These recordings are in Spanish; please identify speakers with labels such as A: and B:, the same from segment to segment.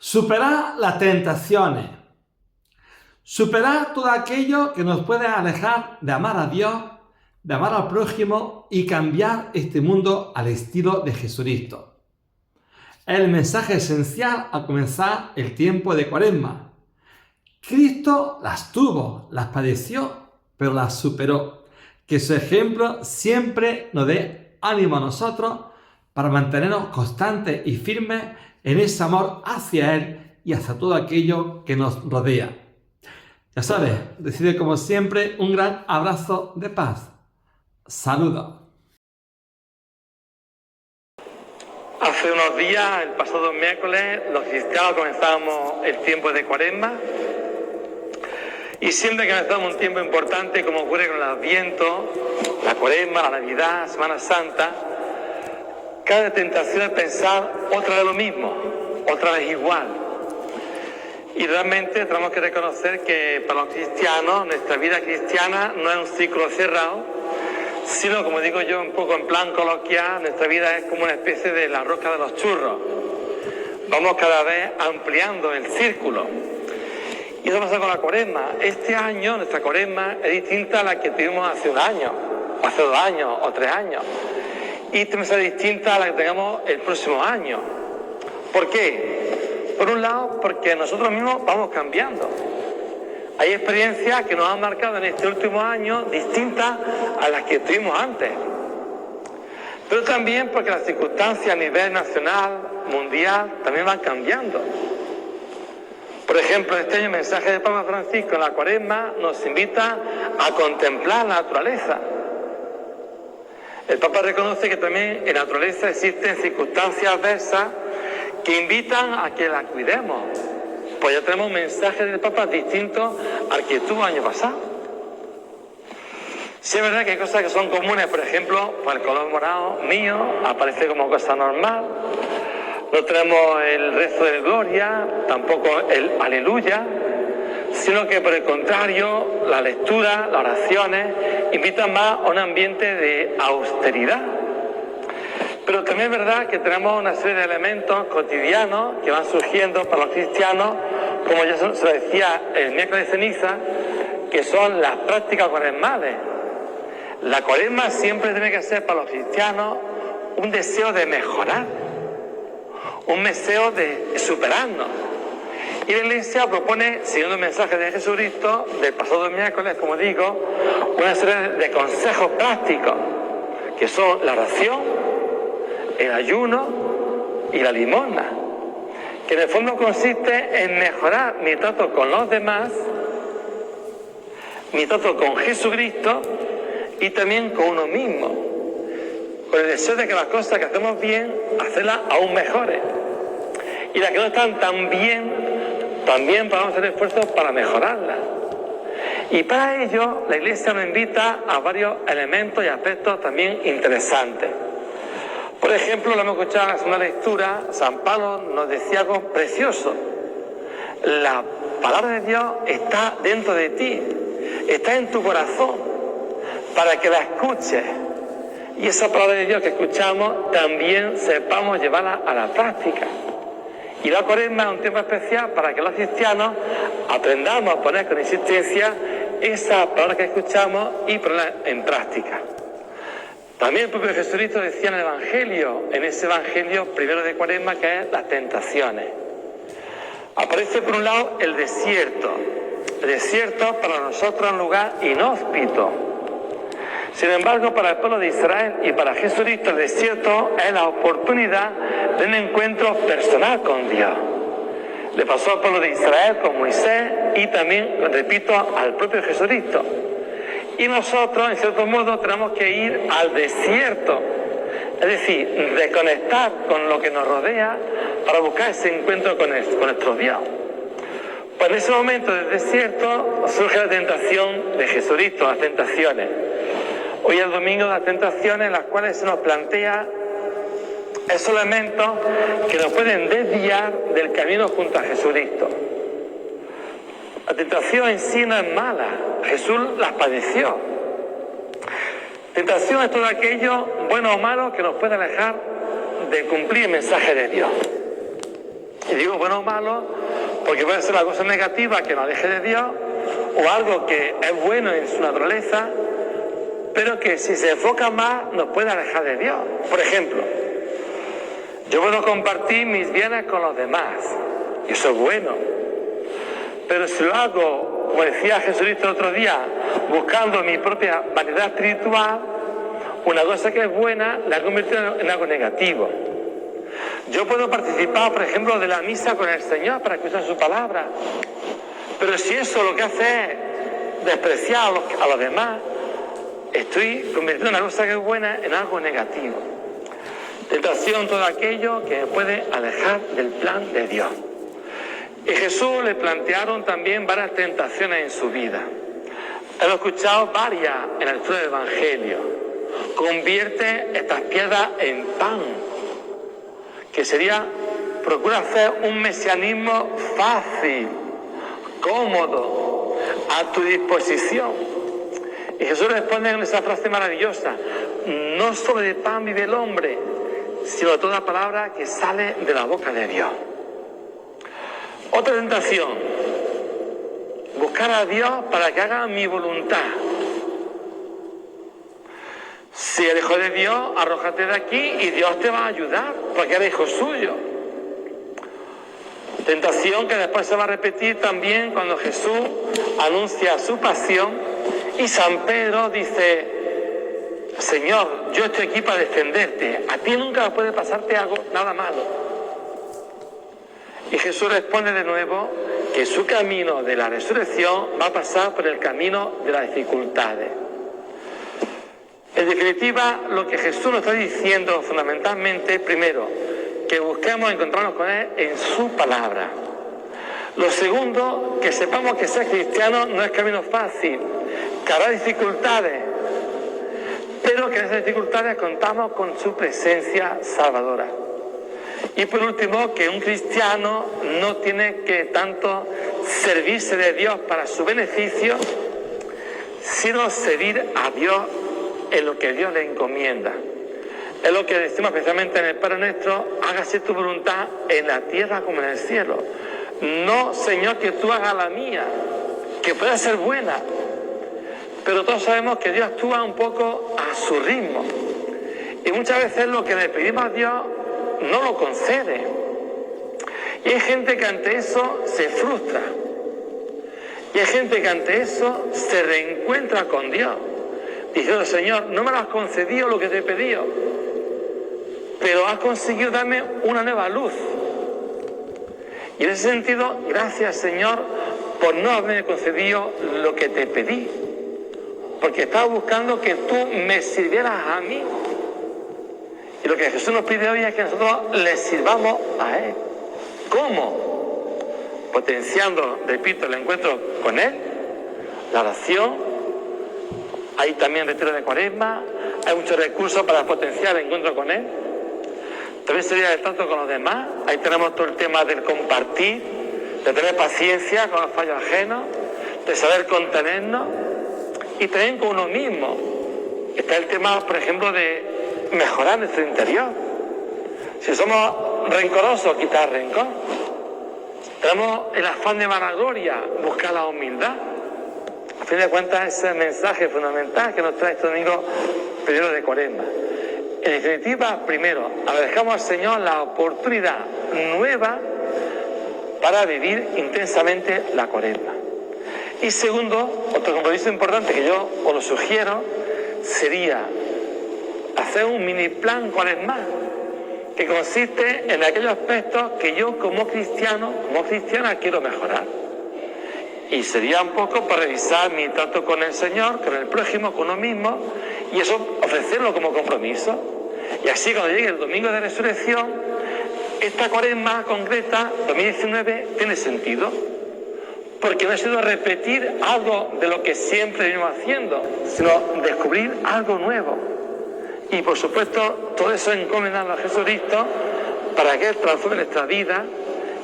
A: Superar las tentaciones. Superar todo aquello que nos puede alejar de amar a Dios, de amar al prójimo y cambiar este mundo al estilo de Jesucristo. Es el mensaje esencial al comenzar el tiempo de Cuaresma. Cristo las tuvo, las padeció, pero las superó. Que su ejemplo siempre nos dé ánimo a nosotros para mantenernos constantes y firmes en ese amor hacia Él y hacia todo aquello que nos rodea. Ya sabes, recibe como siempre un gran abrazo de paz. Saludos.
B: Hace unos días, el pasado miércoles, los cristianos comenzábamos el tiempo de Cuaresma. Y siempre que comenzamos un tiempo importante, como ocurre con el Adviento, la Cuaresma, la Navidad, Semana Santa, cada tentación es pensar otra vez lo mismo, otra vez igual. Y realmente tenemos que reconocer que para los cristianos, nuestra vida cristiana no es un ciclo cerrado, sino, como digo yo, un poco en plan coloquial, nuestra vida es como una especie de la rosca de los churros. Vamos cada vez ampliando el círculo. Y eso pasa con la Cuaresma. Este año, nuestra Cuaresma es distinta a la que tuvimos hace un año, o hace 2 años, o 3 años. Y también será distinta a la que tengamos el próximo año. ¿Por qué? Por un lado, porque nosotros mismos vamos cambiando. Hay experiencias que nos han marcado en este último año distintas a las que tuvimos antes. Pero también porque las circunstancias a nivel nacional, mundial, también van cambiando. Por ejemplo, este año el mensaje del Papa Francisco en la Cuaresma nos invita a contemplar la naturaleza. El Papa reconoce que también en la naturaleza existen circunstancias adversas que invitan a que la cuidemos. Pues ya tenemos un mensaje del Papa distinto al que tuvo el año pasado. Sí es verdad que hay cosas que son comunes, por ejemplo, pues el color morado mío aparece como cosa normal. No tenemos el rezo de gloria, tampoco el aleluya, sino que por el contrario, la lectura, las oraciones, invitan más a un ambiente de austeridad. Pero también es verdad que tenemos una serie de elementos cotidianos que van surgiendo para los cristianos, como ya se lo decía el miércoles de ceniza, que son las prácticas cuaresmales. La Cuaresma siempre tiene que ser para los cristianos un deseo de mejorar, un deseo de superarnos. Y la Iglesia propone, siguiendo el mensaje de Jesucristo del pasado miércoles, como digo, una serie de consejos prácticos, que son la oración, el ayuno y la limosna, que en el fondo consiste en mejorar mi trato con los demás, mi trato con Jesucristo y también con uno mismo, con el deseo de que las cosas que hacemos bien, hacerlas aún mejores. Y las que no están tan bien, también podemos hacer esfuerzos para mejorarlas. Y para ello, la Iglesia nos invita a varios elementos y aspectos también interesantes. Por ejemplo, lo hemos escuchado en la segunda lectura, San Pablo nos decía algo precioso. La palabra de Dios está dentro de ti, está en tu corazón, para que la escuches. Y esa palabra de Dios que escuchamos también sepamos llevarla a la práctica. Y la Cuaresma es un tiempo especial para que los cristianos aprendamos a poner con insistencia esa palabra que escuchamos y ponerla en práctica. También el propio Jesucristo decía en el Evangelio, en ese Evangelio primero de Cuaresma, que es las tentaciones. Aparece por un lado el desierto. El desierto para nosotros es un lugar inhóspito. Sin embargo, para el pueblo de Israel y para Jesucristo, el desierto es la oportunidad de un encuentro personal con Dios. Le pasó al pueblo de Israel con Moisés y también, repito, al propio Jesucristo. Y nosotros, en cierto modo, tenemos que ir al desierto, es decir, desconectar con lo que nos rodea para buscar ese encuentro con nuestro Dios. Pues en ese momento del desierto surge la tentación de Jesucristo, las tentaciones. Hoy es el domingo de las tentaciones, en las cuales se nos plantea esos elementos que nos pueden desviar del camino junto a Jesucristo. La tentación en sí no es mala, Jesús las padeció. Tentación es todo aquello, bueno o malo, que nos puede alejar de cumplir el mensaje de Dios. Y digo bueno o malo porque puede ser una cosa negativa que nos aleje de Dios, o algo que es bueno en su naturaleza, pero que si se enfoca más nos puede alejar de Dios. Por ejemplo, yo puedo compartir mis bienes con los demás, y eso es bueno. Pero si lo hago, como decía Jesucristo el otro día, buscando mi propia vanidad espiritual, una cosa que es buena la he convertido en algo negativo. Yo puedo participar, por ejemplo, de la misa con el Señor para escuchar su palabra. Pero si eso lo que hace es despreciar a los demás, estoy convirtiendo una cosa que es buena en algo negativo. Tentación, todo aquello que me puede alejar del plan de Dios. Y Jesús le plantearon también varias tentaciones en su vida. Hemos escuchado varias en el estudio del Evangelio. Convierte estas piedras en pan, que sería, procura hacer un mesianismo fácil, cómodo, a tu disposición. Y Jesús responde en esa frase maravillosa: no solo de pan vive el hombre, sino de toda palabra que sale de la boca de Dios. Otra tentación: buscar a Dios para que haga mi voluntad. Si eres hijo de Dios, arrójate de aquí y Dios te va a ayudar, porque eres hijo suyo. Tentación que después se va a repetir también cuando Jesús anuncia su pasión y San Pedro dice: Señor, yo estoy aquí para defenderte, a ti nunca puede pasarte algo, nada malo. Y Jesús responde de nuevo que su camino de la resurrección va a pasar por el camino de las dificultades. En definitiva, lo que Jesús nos está diciendo fundamentalmente, primero, que busquemos encontrarnos con Él en su palabra. Lo segundo, que sepamos que ser cristiano no es camino fácil, que habrá dificultades, pero que en esas dificultades contamos con su presencia salvadora. Y por último, que un cristiano no tiene que tanto servirse de Dios para su beneficio, sino servir a Dios en lo que Dios le encomienda. Es lo que decimos especialmente en el Padre Nuestro: hágase tu voluntad en la tierra como en el cielo. No, Señor, que tú hagas la mía, que pueda ser buena, pero todos sabemos que Dios actúa un poco a su ritmo. Y muchas veces lo que le pedimos a Dios no lo concede. Y hay gente que ante eso se frustra. Y hay gente que ante eso se reencuentra con Dios, diciendo: Señor, no me lo has concedido lo que te he pedido, pero has conseguido darme una nueva luz. Y en ese sentido, gracias, Señor, por no haberme concedido lo que te pedí, porque estaba buscando que tú me sirvieras a mí. Y lo que Jesús nos pide hoy es que nosotros le sirvamos a Él. ¿Cómo? Potenciando, repito, el encuentro con Él, la oración. Hay también retiro de Cuaresma, hay muchos recursos para potenciar el encuentro con Él. También sería el trato con los demás. Ahí tenemos todo el tema del compartir, de tener paciencia con los fallos ajenos, de saber contenernos y también con uno mismo. Está el tema, por ejemplo, de mejorar nuestro interior. Si somos rencorosos, quitar rencor. Tenemos el afán de vanagloria, buscar la humildad. A fin de cuentas, ese es el mensaje fundamental que nos trae este domingo primero de Cuaresma. En definitiva, primero, agradezcamos al Señor la oportunidad nueva para vivir intensamente la Cuaresma. Y segundo, otro compromiso importante que yo os lo sugiero sería hacer un mini plan cuaresmal, que consiste en aquellos aspectos que yo como cristiano, como cristiana, quiero mejorar. Y sería un poco para revisar mi trato con el Señor, con el prójimo, con uno mismo, y eso ofrecerlo como compromiso. Y así cuando llegue el domingo de resurrección, esta Cuaresma concreta, 2019, tiene sentido. Porque no ha sido repetir algo de lo que siempre venimos haciendo, sino descubrir algo nuevo. Y por supuesto, todo eso encomendando a Jesucristo para que Él transforme nuestra vida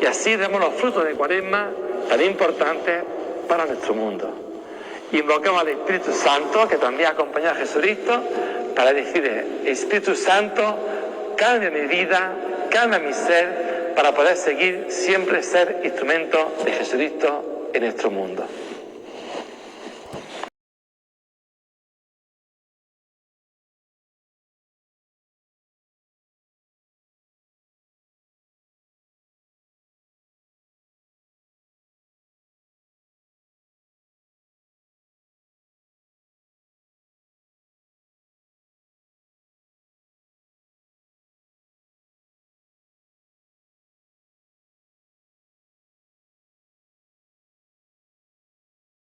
B: y así demos los frutos de Cuaresma tan importantes para nuestro mundo. Y invocamos al Espíritu Santo, que también acompaña a Jesucristo, para decir: Espíritu Santo, cambia mi vida, cambia mi ser, para poder seguir siempre ser instrumento de Jesucristo en nuestro mundo.